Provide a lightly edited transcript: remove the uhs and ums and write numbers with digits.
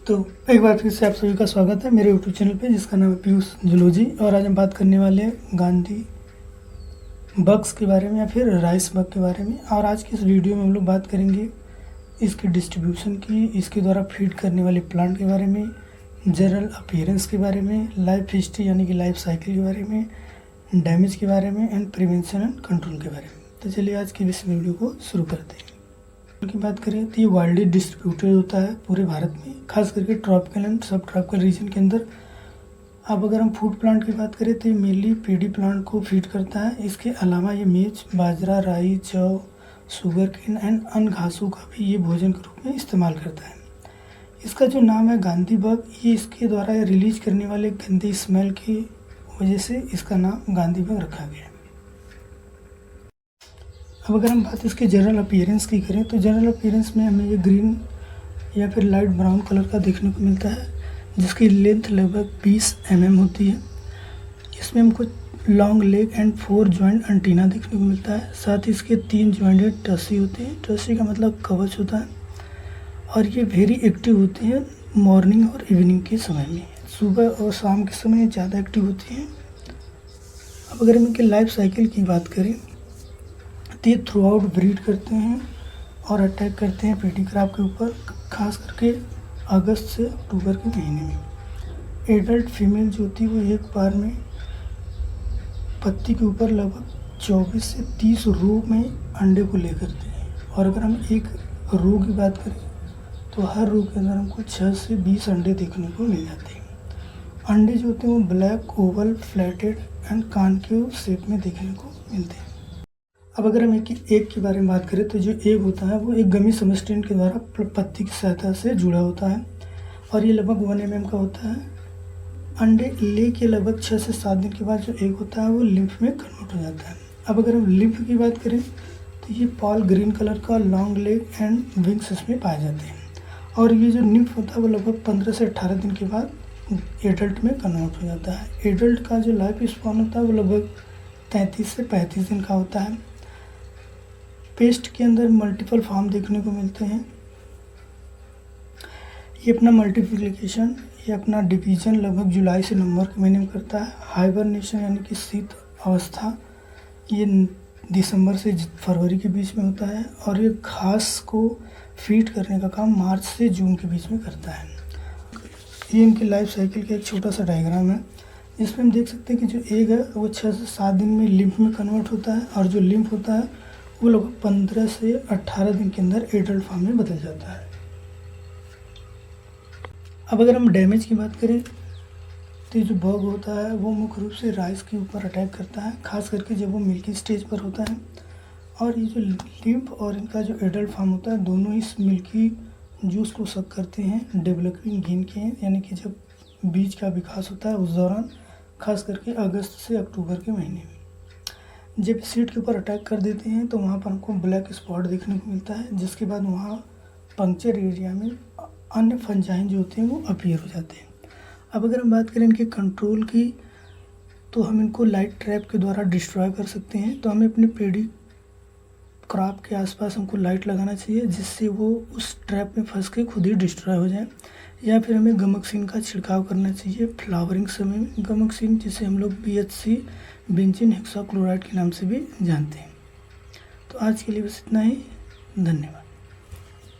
तो एक बार फिर से आप सभी का स्वागत है मेरे यूट्यूब चैनल पे जिसका नाम है पीयूष जूलॉजी। और आज हम बात करने वाले हैं गांधी बग्स के बारे में या फिर राइस बग के बारे में। और आज की इस वीडियो में हम लोग बात करेंगे इसकी डिस्ट्रीब्यूशन की, इसके द्वारा फीड करने वाले प्लांट के बारे में, जनरल अपीयरेंस के बारे में, लाइफ हिस्ट्री यानी कि लाइफ साइकिल के बारे में, डैमेज के बारे में एंड प्रिवेंशन एंड कंट्रोल के बारे में। तो चलिए आज की इस वीडियो को शुरू करते हैं। की बात करें तो ये वाइडली डिस्ट्रीब्यूटेड होता है पूरे भारत में, खास करके ट्रॉपिकल एंड सब ट्रॉपिकल रीजन के अंदर। अब अगर हम फूड प्लांट की बात करें तो ये मेनली पेडी प्लांट को फीड करता है। इसके अलावा ये मेज, बाजरा, राई, जौ, शुगर केन एंड अन्य घासों का भी ये भोजन के रूप में इस्तेमाल करता है। इसका जो नाम है गांधी बग, ये इसके द्वारा रिलीज करने वाले गंदे स्मेल की वजह से इसका नाम गांधी बग रखा गया है। अब अगर हम बात इसके जनरल अपीयरेंस की करें तो जनरल अपीयरेंस में हमें ये ग्रीन या फिर लाइट ब्राउन कलर का देखने को मिलता है, जिसकी लेंथ लगभग 20 mm होती है। इसमें हमको long leg and 4 joint antenna देखने को मिलता है। साथ ही इसके 3 जॉइंटेड टसी होते हैं। टसी का मतलब कवच होता है। और ये वेरी एक्टिव होते हैं मॉर्निंग और इवनिंग के समय में, सुबह और शाम के समय ज़्यादा एक्टिव होती हैं। अब अगर हम इनके लाइफ साइकिल की बात करें तो ये थ्रू आउट ब्रीड करते हैं और अटैक करते हैं पेडी क्रॉप के ऊपर, खास करके अगस्त से अक्टूबर के महीने में। एडल्ट फीमेल जो होती है वो एक बार में पत्ती के ऊपर लगभग 24 से 30 रो में अंडे को ले करते हैं। और अगर हम एक रो की बात करें तो हर रो के अंदर हमको 6 से 20 अंडे देखने को मिल जाते हैं। अंडे जो होते हैं वो black, oval, flatted and concave shape में देखने को मिलते हैं। अब अगर हम एग के बारे में बात करें तो जो एग होता है वो एक गमी सबस्टेंट के द्वारा पत्ती की सहायता से जुड़ा होता है और ये लगभग 1 mm का होता है। अंडे ले के लगभग 6 से 7 दिन के बाद जो एग होता है वो लिम्फ में कन्वर्ट हो जाता है। अब अगर हम लिम्फ की बात करें तो ये पॉल ग्रीन कलर का लॉन्ग लेग एंड विंग्स इसमें पाए जाते हैं। और ये जो लिम्फ होता है वो लगभग 15 से 18 दिन के बाद एडल्ट में कन्वर्ट हो जाता है। एडल्ट का जो लाइफ स्पैन होता है वो लगभग 33 से 35 दिन का होता है। पेस्ट के अंदर मल्टीपल फॉर्म देखने को मिलते हैं। ये अपना मल्टीप्लिकेशन, ये अपना डिवीजन लगभग जुलाई से नवंबर के महीने में करता है। हाइबरनेशन यानी कि शीत अवस्था ये दिसंबर से फरवरी के बीच में होता है। और ये घास को फीड करने का काम मार्च से जून के बीच में करता है। ये इनकी लाइफ साइकिल का एक छोटा सा डायग्राम है, जिसमें हम देख सकते हैं कि जो एग है वो 6 से 7 दिन में लिम्फ में कन्वर्ट होता है और जो लिम्फ होता है वो लगभग 15 से 18 दिन के अंदर एडल्ट फॉर्म में बदल जाता है। अब अगर हम डैमेज की बात करें तो ये जो बग होता है वो मुख्य रूप से राइस के ऊपर अटैक करता है, खास करके जब वो मिल्की स्टेज पर होता है। और ये जो लिम्फ और इनका जो एडल्ट फॉर्म होता है दोनों इस मिल्की जूस को सक करते हैं डेवलपिंग गेन के, यानी कि जब बीज का विकास होता है उस दौरान, खास करके अगस्त से अक्टूबर के महीने में। जब सीड के ऊपर अटैक कर देते हैं तो वहाँ पर हमको ब्लैक स्पॉट देखने को मिलता है, जिसके बाद वहाँ पंक्चर एरिया में अन्य फंजाइन जो होते हैं वो अपीयर हो जाते हैं। अब अगर हम बात करें इनके कंट्रोल की तो हम इनको लाइट ट्रैप के द्वारा डिस्ट्रॉय कर सकते हैं। तो हमें अपने पेडी क्रॉप के आसपास हमको लाइट लगाना चाहिए, जिससे वो उस ट्रैप में फंस के खुद ही डिस्ट्रॉय हो जाए। या फिर हमें गमकसीन का छिड़काव करना चाहिए फ्लावरिंग समय में। गमकसीन जिसे हम लोग BHC बेंजीन हेक्साक्लोराइड के नाम से भी जानते हैं। तो आज के लिए बस इतना ही। धन्यवाद।